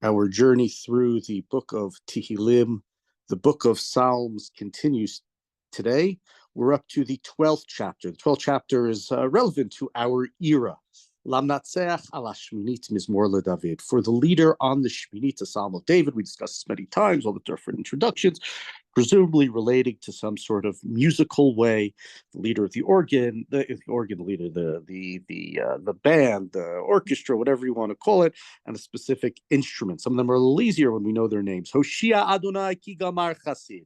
Our journey through the book of Tehillim, the book of Psalms, continues today. We're up to the 12th chapter. The 12th chapter is relevant to our era. Lamnatseach ala Shminit Mizmor LeDavid. For the leader on the Shminit, a Psalm of David, we discussed this many times, all the different introductions, presumably relating to some sort of musical way. The leader of the organ, the leader, the band, the orchestra, whatever you want to call it, and a specific instrument. Some of them are a little easier when we know their names. Hoshia Adonai ki gamar chasid,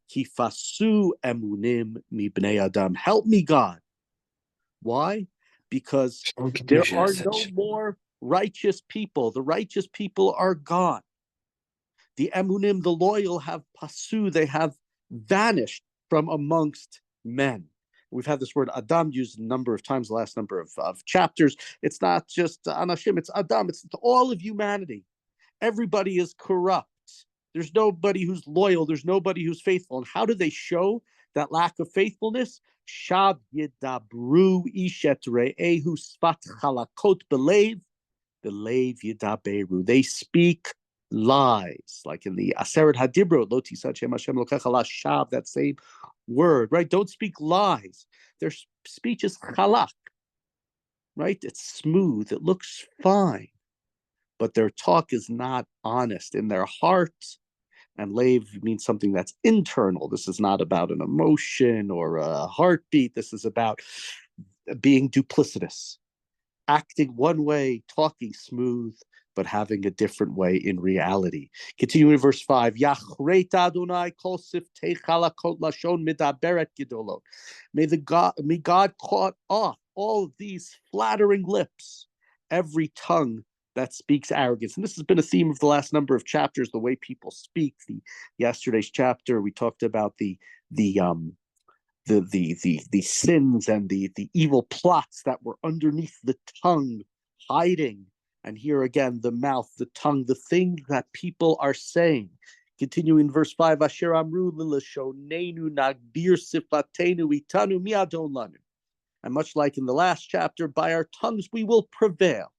ki fasu emunim mi bnei adam. Help me, God. Why? Because there are no more righteous people. The righteous people are gone. The emunim, the loyal, have pasu, they have vanished from amongst men. We've had this word Adam used a number of times, the last number of chapters. It's not just Anashim, it's Adam, it's all of humanity. Everybody is corrupt. There's nobody who's loyal, there's nobody who's faithful. And how do they show that lack of faithfulness? Shab yidabru ishet re'ehu sfat chalakot belev yidaberu. They speak lies, like in the Aseret Hadibro, Lo tisad Shem Hashem Elokecha Lashav, that same word, right? Don't speak lies. Their speech is chalak, right? It's smooth, it looks fine, but their talk is not honest in their heart. And Lev means something that's internal. This is not about an emotion or a heartbeat. This is about being duplicitous, acting one way, talking smooth, but having a different way in reality. Continuing in verse 5, Yachreit Adonai kol siftei chalakot lashon midaberet gedolot. May God cut off all of these flattering lips, every tongue that speaks arrogance. And this has been a theme of the last number of chapters, the way people speak. Yesterday's chapter, we talked about the sins and the evil plots that were underneath the tongue, hiding. And here again, the mouth, the tongue, the thing that people are saying. Continuing verse 5, Asher amru l'lashonenu nagbir sifatenu itanu mi'adon lanu. And much like in the last chapter, by our tongues we will prevail.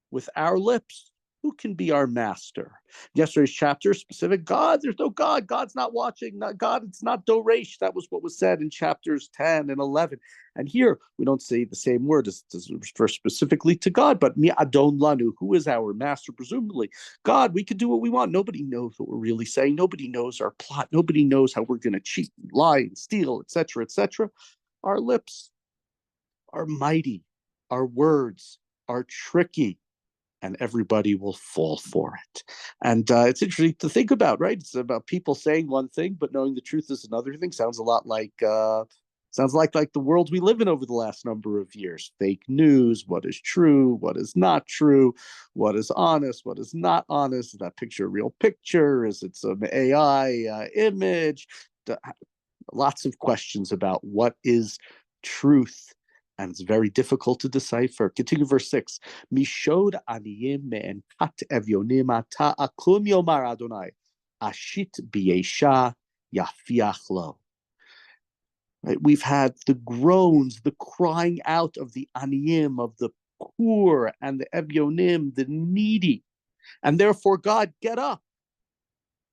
With our lips, who can be our master? Yesterday's chapter, specific God, there's no God. God's not watching. Not God, it's not Doresh. That was what was said in chapters 10 and 11. And here, we don't say the same word as refer specifically to God, but Mi Adon Lanu, who is our master, presumably. God, we can do what we want. Nobody knows what we're really saying. Nobody knows our plot. Nobody knows how we're going to cheat, and lie, and steal, etc., etc. Our lips are mighty. Our words are tricky. And everybody will fall for it. And it's interesting to think about, right? It's about people saying one thing, but knowing the truth is another thing. Sounds a lot like the world we live in over the last number of years. Fake news, what is true, what is not true, what is honest, what is not honest. Is that picture a real picture? Is it some AI image? Lots of questions about what is truth. And it's very difficult to decipher. Continue verse 6. Mishod aniyim me'enkat evyonim ata akum yomar Adonai. Ashit biyesha yafiach lo. Right? We've had the groans, the crying out of the aniyim, of the poor, and the evyonim, the needy. And therefore, God, get up.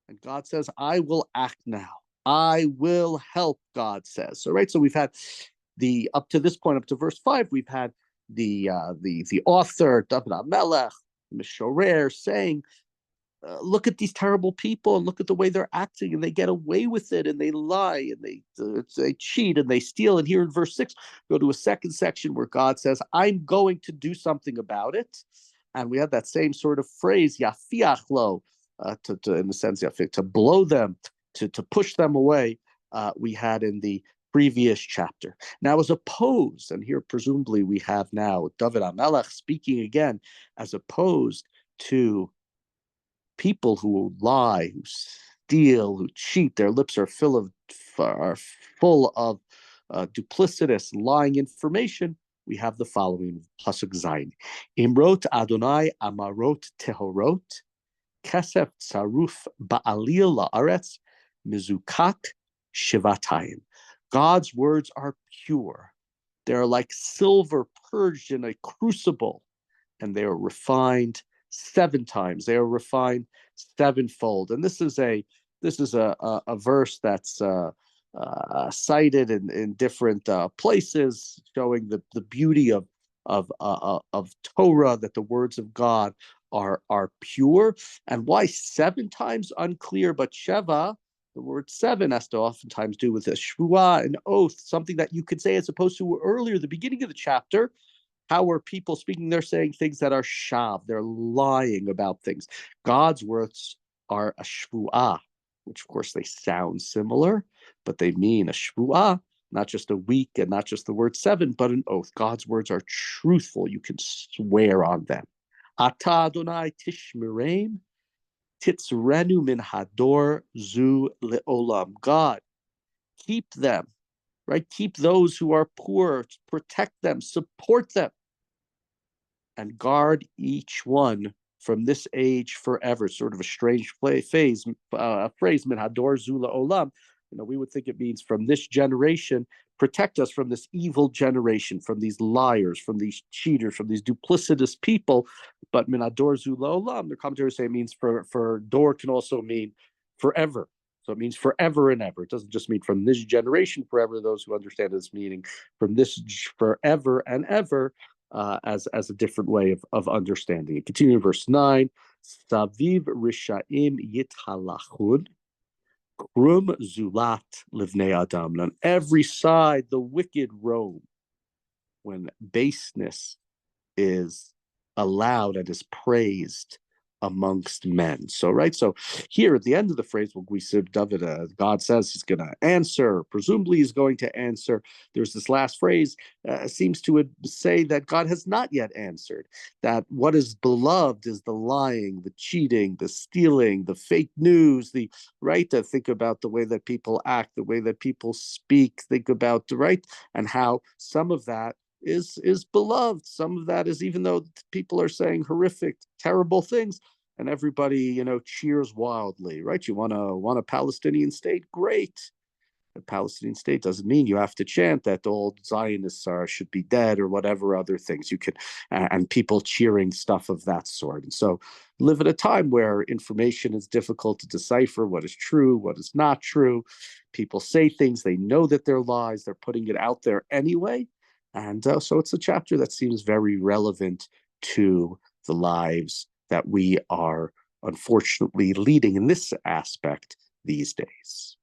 And God says, I will act now. I will help, God says. So, right, so we've had up to this point, up to verse 5, we've had the author, David Elimelech, Mishorer, saying, look at these terrible people and look at the way they're acting, and they get away with it, and they lie, and they cheat, and they steal. And here in verse 6, go to a second section where God says, I'm going to do something about it. And we have that same sort of phrase, yafiach lo, in the sense, to blow them, to push them away, we had in the previous chapter. Now, as opposed, and here presumably we have now David Elimelech speaking again, as opposed to people who lie, who steal, who cheat. Their lips are full of duplicitous, lying information. We have the following pasuk zayin: Imrot Adonai amarot tehorot, kesef tzaruf ba'alil la'aretz, mizukak shivatayim. God's words are pure. They're like silver purged in a crucible, and they are refined 7 times. They are refined sevenfold. And this is a verse that's cited in different places, showing the beauty of Torah, that the words of God are pure. And why 7 times, unclear, but Sheva, the word 7, has to oftentimes do with a shvuah, an oath, something that you could say, as opposed to earlier, the beginning of the chapter. How are people speaking? They're saying things that are shav. They're lying about things. God's words are a shvuah, which of course they sound similar, but they mean a shvuah, not just a week and not just the word 7, but an oath. God's words are truthful. You can swear on them. Ata Adonai tishmereim titzrenu min hador zu leolam. God, keep them, right? Keep those who are poor, protect them, support them, and guard each one from this age forever. Sort of a strange phrase, min hador zu leolam. We would think it means from this generation. Protect us from this evil generation, from these liars, from these cheaters, from these duplicitous people. But min hador zu leolam, the commentators say it means for dor can also mean forever. So it means forever and ever. It doesn't just mean from this generation forever. Those who understand this meaning from this forever and ever, as a different way of understanding it. Continue in verse 9. Saviv rishaim yithalachun. Krum zulat livnei adam. On every side, the wicked roam. When baseness is allowed and is praised amongst men. So here at the end of the phrase, David, God says he's going to answer. Presumably he's going to answer. There's this last phrase, seems to say that God has not yet answered, that what is beloved is the lying, the cheating, the stealing, the fake news, to think about the way that people act, the way that people speak, think about and how some of that is beloved. Some of that is, even though people are saying horrific, terrible things, and everybody, cheers wildly, right? You want a Palestinian state? Great. A Palestinian state doesn't mean you have to chant that all Zionists should be dead or whatever other things you could, and people cheering stuff of that sort. And so live at a time where information is difficult to decipher, what is true, what is not true. People say things, they know that they're lies, they're putting it out there anyway. And so it's a chapter that seems very relevant to the lives that we are unfortunately leading in this aspect these days.